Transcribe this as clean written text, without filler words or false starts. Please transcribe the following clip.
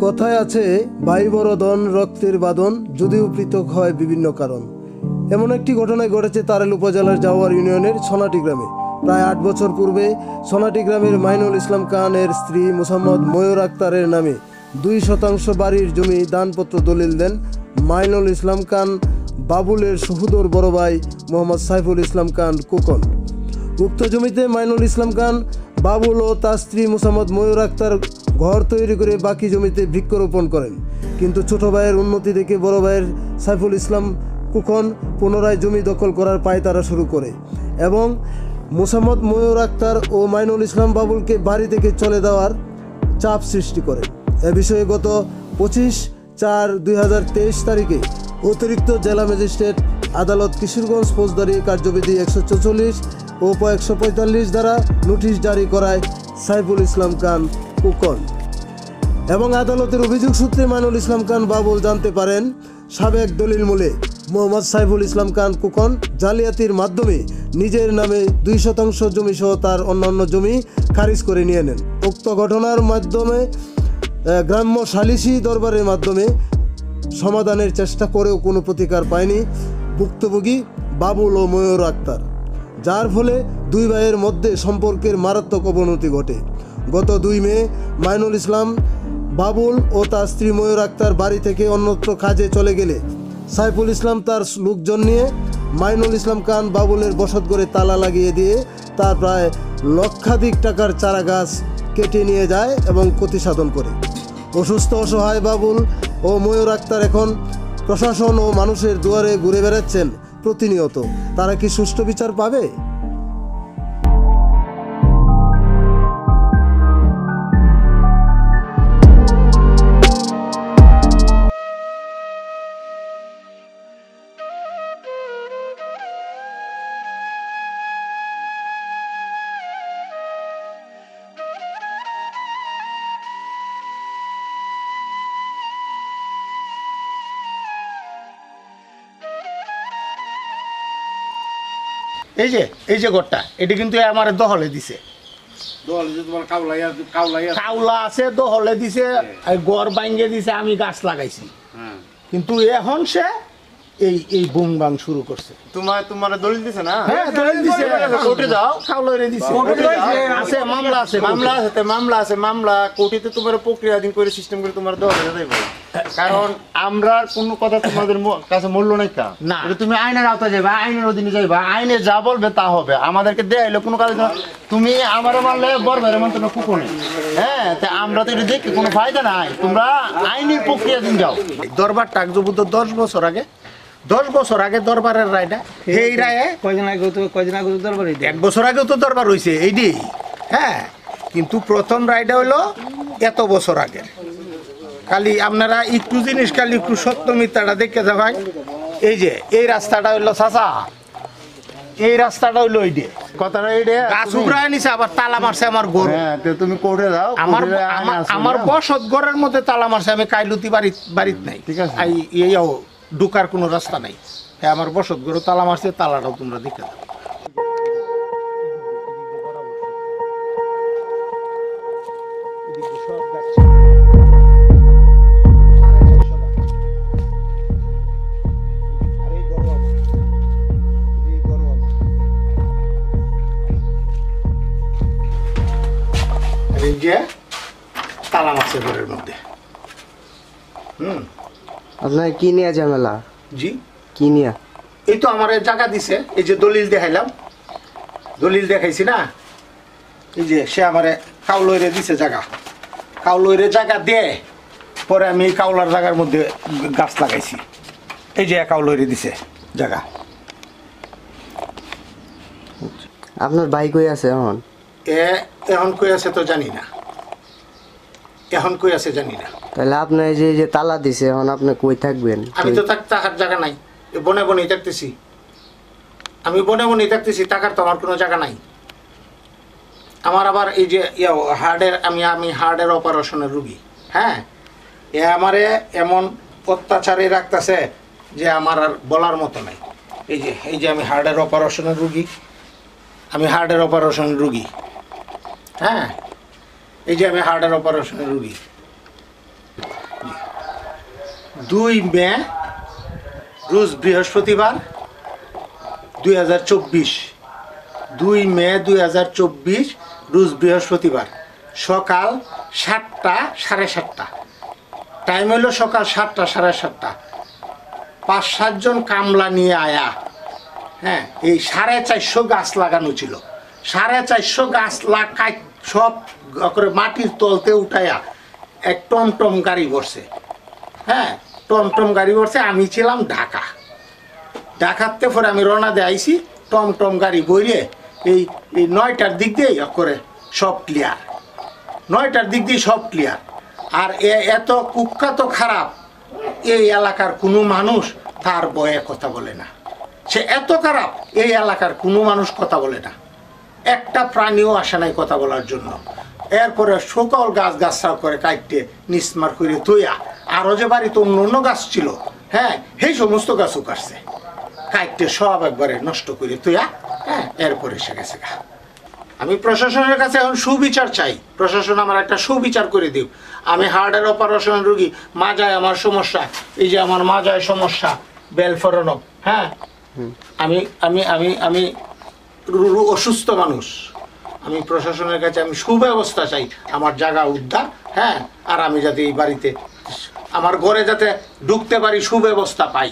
কথায় আছে ভাই বড় ধন রক্তের বাঁধন, যদিও পৃথক হয় বিভিন্ন কারণ। এমন একটি ঘটনায় ঘটেছে তারেল উপজেলার জাওয়ার ইউনিয়নের সোনাটি গ্রামে। প্রায় ৮ বছর পূর্বে সোনাটি গ্রামের মাইনুল ইসলাম খানের স্ত্রী মোসাম্মদ ময়ূর আক্তারের নামে 2% বাড়ির জমি দানপত্র দলিল দেন মাইনুল ইসলাম খান বাবুলের সহোদর বড় ভাই মোহাম্মদ সাইফুল ইসলাম খান খোকন। উক্ত জমিতে মাইনুল ইসলাম খান বাবুল ও তার স্ত্রী মোসাম্মদ ময়ূর আক্তার ঘর তৈরি করে বাকি জমিতে বৃক্ষরোপণ করেন। কিন্তু ছোট ভাইয়ের উন্নতি দেখে বড় ভাইয়ের সাইফুল ইসলাম খোকন পুনরায় জমি দখল করার পায়তারা শুরু করে এবং মোসাম্মদ ময়ূর আক্তার ও মাইনুল ইসলাম বাবুলকে বাড়ি থেকে চলে দেওয়ার চাপ সৃষ্টি করে। এ বিষয়ে গত 25/4/2023 তারিখে অতিরিক্ত জেলা ম্যাজিস্ট্রেট আদালত কিশোরগঞ্জ ফৌজদারি কার্যবিধি 144 ও 145 দ্বারা নোটিশ জারি করায় সাইফুল ইসলাম খান খোকন এবং আদালতের অভিযোগ সূত্রে মাইনুল ইসলাম খান বাবুল জানতে পারেন সাবেক দলিল মূলে মোহাম্মদ সাইফুল ইসলাম খান খোকন জালিয়াতির মাধ্যমে নিজের নামে 2% জমি সহ তার অন্যান্য জমি খারিজ করে নিয়ে নেন। উক্ত ঘটনার মাধ্যমে গ্রাম্য সালিসি দরবারের মাধ্যমে সমাধানের চেষ্টা করেও কোনো প্রতিকার পায়নি ভুক্তভোগী বাবুল ও ময়ূর আক্তার, যার ফলে দুই ভাইয়ের মধ্যে সম্পর্কের মারাত্মক অবনতি ঘটে। গত 2 মে মাইনুল ইসলাম বাবুল ও তার স্ত্রী ময়ূর আক্তার বাড়ি থেকে অন্যত্র কাজে চলে গেলে সাইফুল ইসলাম তার লোকজন নিয়ে মাইনুল ইসলাম খান বাবুলের বসতঘরে তালা লাগিয়ে দিয়ে তার প্রায় লক্ষাধিক টাকার চারা গাছ কেটে নিয়ে যায় এবং ক্ষতি সাধন করে। অসুস্থ অসহায় বাবুল ও ময়ূর আক্তার এখন প্রশাসন ও মানুষের দুয়ারে ঘুরে বেড়াচ্ছেন প্রতিনিয়ত। তারা কি সুষ্ঠু বিচার পাবে? এই যে ঘরটা এটা কিন্তু আমার দহলে দিছে, কাউলা আছে দহলে দিছে, গড় ভাঙিয়ে দিছে, আমি গাছ লাগাইছি। কিন্তু এখন সে এই বুম বাং শুরু করছে। তোমার দলিল দিছে না? হ্যাঁ দলিল দিছে, কোর্টে যাও, কাউলারে দিছে, আছে মামলা আছে, মামলা আছে, মামলা কোর্টেতে তোমার প্রক্রিয়াধীন করে সিস্টেম করে তোমার দেওয়া যাবে। কারণ আমরা কোন কথা তোমাদের কাছে মূল্য নাই না, তুমি আইনের আওতায় যাবে, আইনের অধীনে যাইবা, আইনে যা বলবে তা হবে। আমাদেরকে দেয়াইলো কোনো কাজ, তুমি আমার মারলে বরবারে মন তোমার কুকুনে। হ্যাঁ, তা আমরা তো এটা দেখি কোনো ফায়দা নাই, তোমরা আইনের প্রক্রিয়াধীন যাও। দরবার টাকজবুদ্ধ 10 বছর আগে, 10 বছর আগে দরবারের রায়টা, এই রায়ে কয়দিন আগে দরবার, 1 বছর আগেও তো দরবার হয়েছে এইটি। হ্যাঁ, কিন্তু প্রথম রায়টা হলো এত বছর আগে। খালি আপনারা একটু জিনিস খালি একটু সত্য মিথ্যাটা দেখে যাবেন। এই যে এই রাস্তাটা হইলো চাচা, এই রাস্তাটা হইলো এই যে কথাটা এইটা গাছ উগড়ায় নিছে, আবার তালা মারছে আমার গরু। হ্যাঁ, তুমি কোর্টে যাও, আমার বসত ঘরের মধ্যে তালা মারছে, আমি কাইলুতি বাড়িত নাই, ঠিক আছে, এইও ঢুকার কোনো রাস্তা নাই। হ্যাঁ, আমার বসত ঘরে তালা মারছে, তালাটাও তোমরা দেখে দাও। তালা মারছে ঘরের মধ্যে। আপনার কি নিয়ে ঝামেলা? জি, কি নিয়ে? এই তো আমার জায়গা দিছে, এই যে দলিল দেখাইলাম, দলিল দেখাইছি না, এই যে সে আমারে কাউলইরে দিছে জায়গা, কাউলইরে জায়গা দিয়ে পরে আমি কাউলার জায়গার মধ্যে গাছ লাগাইছি। এই যে কাউলইরে দিছে জায়গা। আপনার ভাই কই আছে এখন? এখন কই আছে তো জানি না, এখন কই আছে জানি না। তাহলে আপনার যে তালা দিছে, এখন আপনি কই থাকবেন? আমি তো থাকার জায়গা নাই, বনে বনেই থাকতেছি, আমি বনে বনেই থাকতেছি, থাকার তো আমার কোনো জায়গা নাই। আমার আবার এই যে হার্টের, আমি হার্টের অপারেশনের রুগী। হ্যাঁ, আমারে এমন অত্যাচারে রাখতেছে যে আমার আর বলার মতো নাই। এই যে আমি হার্টের অপারেশনের রুগী, হ্যাঁ, এই যে আমি হার্টের অপারেশনের রুগী। 2 মে রোজ বৃহস্পতিবার 2024। 2 মে 2024 রোজ বৃহস্পতিবার সকাল 7টা 7:30। টাইম হলো সকাল 7টা 7:30। 5-7 জন কামলা নিয়ে আয়া, হ্যাঁ, এই 450 গাছ লাগানো ছিল। 450 গাছ লাগাই সব করে মাটির তলতে উঠাইয়া এক টমটম গাড়ি বসছে। হ্যাঁ, টমটম গাড়ি বসছে। আমি ছিলাম ঢাকাতে, পরে আমি রওনা দিয়ে আইছি। টমটম গাড়ি বইলে এই 9টার দিক দিয়ে করে সব ক্লিয়ার। 9টার দিক দিয়ে সব ক্লিয়ার। আর এত কুখ্যাত খারাপ এই এলাকার কোনো মানুষ তার বয়ে কথা বলে না। সে এত খারাপ, এই এলাকার কোনো মানুষ কথা বলে না। একটা প্রাণীও আসে নাই কথা বলার জন্য। এরপরে সকল গাছ করে কাটতে নিসমার করে তৈয়া, আরও যে বাড়িতে অন্য গাছ ছিল, হ্যাঁ, সেই সমস্ত গাছও কাটছে, কাটতে সব একবারে নষ্ট করে তৈয়া। হ্যাঁ, এরপরে এসে গেছে গা। আমি প্রশাসনের কাছে এখন সুবিচার চাই। প্রশাসন আমার একটা সুবিচার করে দিও। আমি হার্টের অপারেশন রুগী, মাজায় আমার সমস্যা, এই যে আমার মাজায় সমস্যা, বেল ফরানো। হ্যাঁ, আমি আমি আমি আমি অসুস্থ মানুষ। আমি প্রশাসনের কাছে আমি সুব্যবস্থা চাই, আমার জায়গা উদ্ধার। হ্যাঁ, আর আমি যাতে এই বাড়িতে আমার ঘরে যাতে ঢুকতে পারি, সুব্যবস্থা পাই।